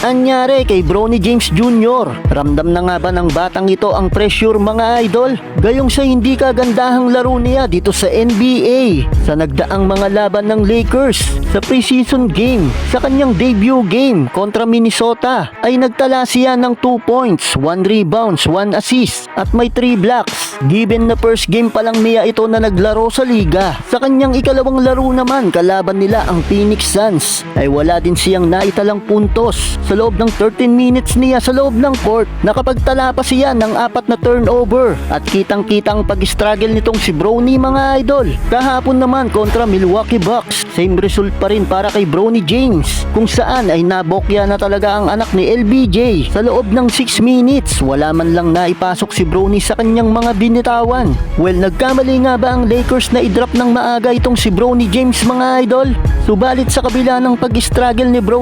Anyari kay Bronny James Jr.? Ramdam na nga ba ng batang ito ang pressure mga idol? Gayong sa hindi kagandahang laro niya dito sa NBA sa nagdaang mga laban ng Lakers sa preseason game. Sa kanyang debut game kontra Minnesota ay nagtala siya ng 2 points, 1 rebounds, 1 assist at may 3 blocks. Given na first game pa lang niya ito na naglaro sa liga. Sa kanyang ikalawang laro naman kalaban nila ang Phoenix Suns ay wala din siyang naitalang puntos sa loob ng 13 minutes niya sa loob ng court. Nakapagtala pa siya ng 4 na turnover at kitang-kitang pag-struggle nitong si Bronny mga idol. Kahapon naman kontra Milwaukee Bucks, same result pa rin para kay Bronny James kung saan ay nabokya na talaga ang anak ni LBJ sa loob ng 6 minutes. Wala man lang naipasok si Bronny sa kanyang mga binitawan. Well, nagkamali nga ba ang Lakers na i-drop ng maaga itong si Bronny James mga idol? Subalit sa kabila ng pag-struggle ni Bronny